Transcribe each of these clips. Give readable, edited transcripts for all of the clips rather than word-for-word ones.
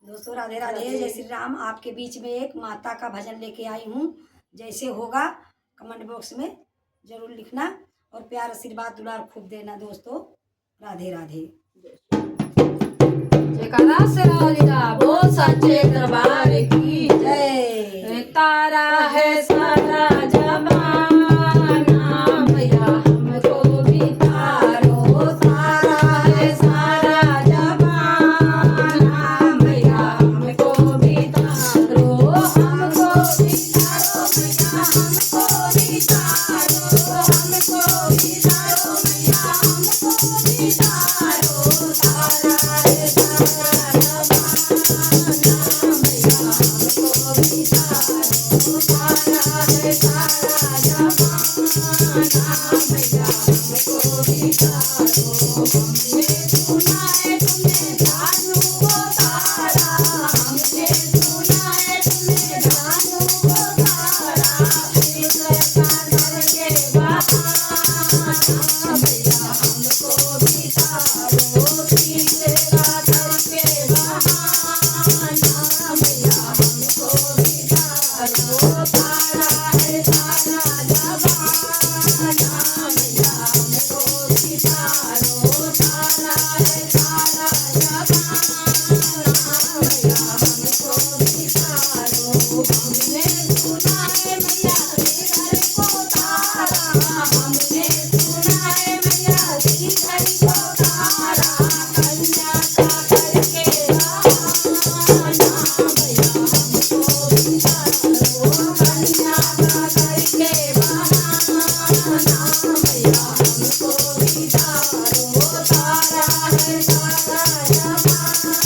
दोस्तों राधे राधे, जय श्री राम। आपके बीच में एक माता का भजन लेके आई हूँ। जैसे होगा कमेंट बॉक्स में जरूर लिखना और प्यार आशीर्वाद दुलार खूब देना दोस्तों। राधे राधे। जयकारा से राधिका बोल सच्चे दरबार की जय। तारा है सारा जमाना मैया हमको भी तारो। तारा है सारा जमाना मैया हमको भी तारो। हमको भी तारो मैया हमको भी तारो। हमको भी तारो मैया हमको भी तारो। तारा है सारा जमाना मैया हमको भी तारो। तारा है सारा जमाना मैया हमको भी तारो। हमने सुना है तुमने जानू वो तारा। हमने सुना है तुमने जानू वो तारा। कानर के बहाना मैया हमको भी तारो। पीछे कानर के बहाना मैया हमको भी तारो। तारा है सारा जमाना मैया हमको भी तारो। तारा है सारा जमाना मैया हमको भी तारो। हमने सुना है मैया श्रीधर को तारा। हमने सुना है मैया श्रीधर को तारा। कन्या का करके बहाना मैया हमको भी तारो। कन्या का करके बहाना मैया हमको भी तारो। तारा है सारा जमाना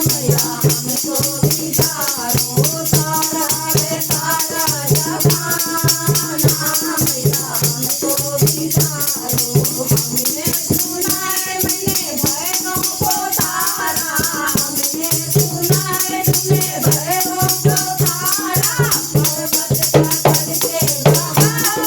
मैया हमको भी तारो। तारा है सारा जमाना मैया हमको भी तारो। हमने सुना है मैंने भैरों को तारा। हमने सुना है तुमने भैरों को तारा। पर्वत का करके बहाना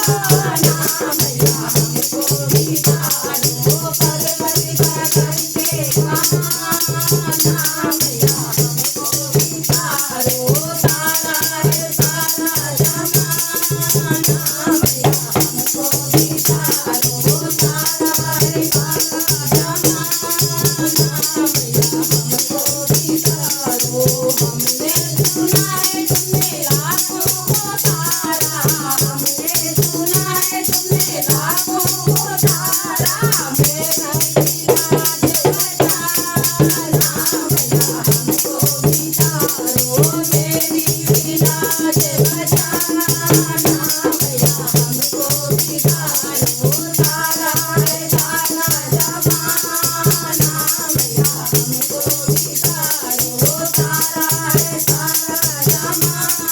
मैया हमको भी तारो। पर्वत का करके बहाना मैया हमको भी तारो। तारा है सारा जमाना मैया हमको भी तारो। तारा है सारा जमाना मैया हमको भी तारो। हमने सुना है तुमने लाखों को तारा। हमने सुना है तुमने लाखों को तारा। मेरा इलाज बचाना मैया हमको भी तारो। मेरी इलाज बचाना मैया हमको भी तारो। तारा है सारा जमाना मैया हमको भी तारो। तारा है सारा जमाना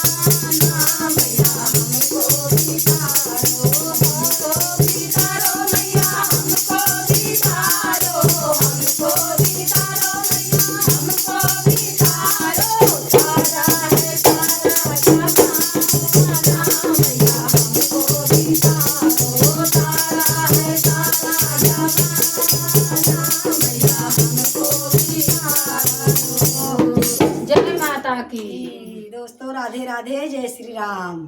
मैया हमको भी तारो। हमको भी तारो मैया हमको भी तारो। हमको भी तारो मैया हमको भी तारो। तारा है सारा जमाना मैया हमको भी तारो। तारा है सारा जमाना मैया हमको भी तारो। जय माता की। दोस्तों राधे राधे, जय श्री राम।